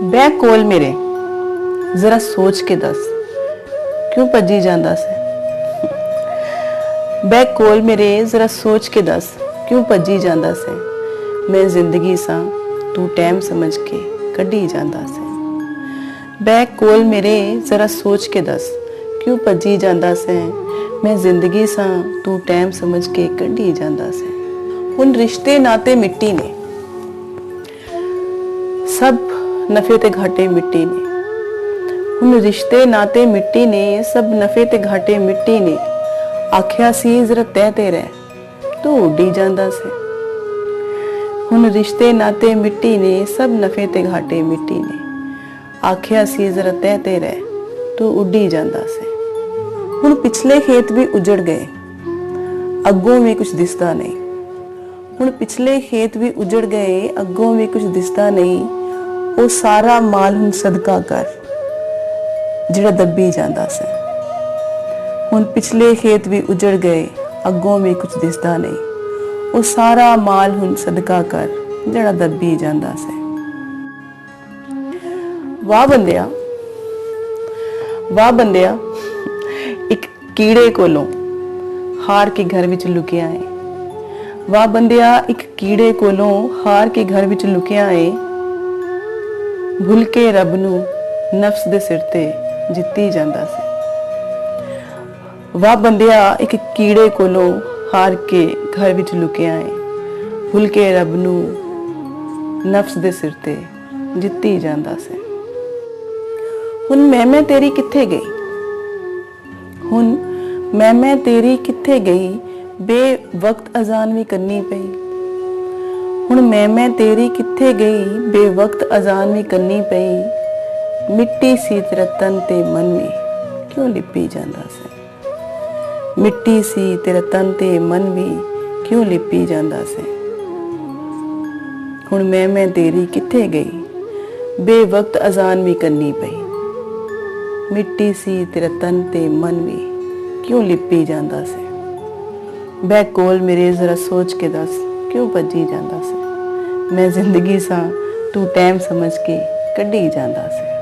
ਬਹਿ ਕੋਲ ਮੇਰੇ ਜ਼ਰਾ ਸੋਚ ਕੇ ਦੱਸ ਕਿਉਂ ਭੱਜੀ ਜਾਂਦਾ ਸੀ। ਬਹਿ ਕੋਲ ਮੇਰੇ ਜ਼ਰਾ ਸੋਚ ਕੇ ਦੱਸ ਕਿਉਂ ਭੱਜੀ ਜਾਂਦਾ ਸੀ। ਮੈਂ ਜ਼ਿੰਦਗੀ ਸਾਂ ਤੂੰ ਟਾਈਮ ਸਮਝ ਕੇ ਕੱਢੀ ਜਾਂਦਾ ਸੀ। ਬਹਿ ਕੋਲ ਮੇਰੇ ਜ਼ਰਾ ਸੋਚ ਕੇ ਦੱਸ ਕਿਉਂ ਭੱਜੀ ਜਾਂਦਾ ਸੀ। ਮੈਂ ਜ਼ਿੰਦਗੀ ਸਾਂ ਤੂੰ ਟਾਈਮ ਸਮਝ ਕੇ ਕੱਢੀ ਜਾਂਦਾ ਸੀ। ਹੁਣ ਰਿਸ਼ਤੇ ਨਾਤੇ ਮਿੱਟੀ ਨੇ, ਸਭ ਨਫੇ ਤੇ ਘਾਟੇ ਮਿੱਟੀ ਨੇ। ਹੁਣ ਰਿਸ਼ਤੇ ਨਾਤੇ ਮਿੱਟੀ ਨੇ, ਸਭ ਨਫੇ ਤੇ ਘਾਟੇ ਮਿੱਟੀ ਨੇ। ਆਖਿਆ ਸੀ ਜ਼ਰਾ ਤਹਿ ਤੇ ਰਹਿ, ਤੂੰ ਉੱਡੀ ਜਾਂਦਾ ਸੀ। ਹੁਣ ਰਿਸ਼ਤੇ ਨਾਤੇ ਮਿੱਟੀ ਨੇ, ਸਭ ਨਫੇ ਤੇ ਘਾਟੇ ਮਿੱਟੀ ਨੇ। ਆਖਿਆ ਸੀ ਜ਼ਰਾ ਤਹਿ ਤੇ ਰਹਿ, ਤੂੰ ਉੱਡੀ ਜਾਂਦਾ ਸੀ। ਹੁਣ ਪਿਛਲੇ ਖੇਤ ਵੀ ਉਜੜ ਗਏ, ਅੱਗੋਂ ਵੀ ਕੁਝ ਦਿਸਦਾ ਨਹੀਂ। ਹੁਣ ਪਿਛਲੇ ਖੇਤ ਵੀ ਉਜੜ ਗਏ, ਅੱਗੋਂ ਵੀ ਕੁਝ ਦਿਸਦਾ ਨਹੀਂ। ਉਹ ਸਾਰਾ ਮਾਲ ਹੁਣ ਸਦਕਾ ਕਰ ਜਿਹੜਾ ਦੱਬੀ ਜਾਂਦਾ ਸੀ। ਹੁਣ ਪਿਛਲੇ ਖੇਤ ਵੀ ਉਜੜ ਗਏ, ਅੱਗੋਂ ਵੀ ਕੁਝ ਦਿਸਦਾ ਨਹੀਂ। ਉਹ ਸਾਰਾ ਮਾਲ ਹੁਣ ਸਦਕਾ ਕਰ ਜਿਹੜਾ ਦੱਬੀ ਜਾਂਦਾ ਸੀ। ਵਾਹ ਬੰਦਿਆ, ਵਾਹ ਬੰਦਿਆ, ਇੱਕ ਕੀੜੇ ਕੋਲੋਂ ਹਾਰ ਕੇ ਘਰ ਵਿੱਚ ਲੁਕਿਆ ਏ। ਵਾਹ ਬੰਦਿਆ, ਇੱਕ ਕੀੜੇ ਕੋਲੋਂ ਹਾਰ ਕੇ ਘਰ ਵਿੱਚ ਲੁਕਿਆ ਏ। ਭੁੱਲ ਕੇ ਰੱਬ ਨੂੰ ਨਫਸ ਦੇ ਸਿਰ ਤੇ ਜਿੱਤੀ ਜਾਂਦਾ ਸੀ। ਵਾਹ ਬੰਦਿਆ, ਇੱਕ ਕੀੜੇ ਕੋਲੋਂ ਹਾਰ ਕੇ ਘਰ ਵਿੱਚ ਲੁਕਿਆ ਏ। ਭੁੱਲ ਕੇ ਰੱਬ ਨੂੰ ਨਫਸ ਦੇ ਸਿਰ ਤੇ ਜਿੱਤੀ ਜਾਂਦਾ ਸੀ। ਹੁਣ ਮੈਂ ਤੇਰੀ ਕਿੱਥੇ ਗਈ, ਹੁਣ ਮੈਂ ਤੇਰੀ ਕਿੱਥੇ ਗਈ। ਬੇਵਕਤ ਅਜ਼ਾਨ ਵੀ ਕਰਨੀ ਪਈ। ਹੁਣ ਮੈਂ ਤੇਰੀ ਕਿੱਥੇ ਗਈ, ਬੇਵਕਤ ਅਜ਼ਾਨ ਵੀ ਕਰਨੀ ਪਈ। ਮਿੱਟੀ ਸੀ ਤੇਰਾ ਤਨ ਤੇ ਮਨ ਵੀ ਕਿਉਂ ਲਿਪੀ ਜਾਂਦਾ ਸੀ। ਮਿੱਟੀ ਸੀ ਤੇਰਾ ਤਨ ਤੇ ਮਨ ਵੀ ਕਿਉਂ ਲਿਪੀ ਜਾਂਦਾ ਸੀ। ਹੁਣ ਮੈਂ ਤੇਰੀ ਕਿੱਥੇ ਗਈ, ਬੇਵਕਤ ਅਜ਼ਾਨ ਵੀ ਕਰਨੀ ਪਈ। ਮਿੱਟੀ ਸੀ ਤੇਰਾ ਤਨ ਤੇ ਮਨ ਵੀ ਕਿਉਂ ਲਿਪੀ ਜਾਂਦਾ ਸੀ। ਬਹਿ ਕੋਲ ਮੇਰੇ ਜ਼ਰਾ ਸੋਚ ਕੇ ਦੱਸ ਕਿਉਂ ਭੱਜੀ ਜਾਂਦਾ ਸੀ। ਮੈਂ ਜ਼ਿੰਦਗੀ ਸਾਂ ਤੂੰ ਟਾਈਮ ਸਮਝ ਕੇ ਕੱਢੀ ਜਾਂਦਾ ਸੀ।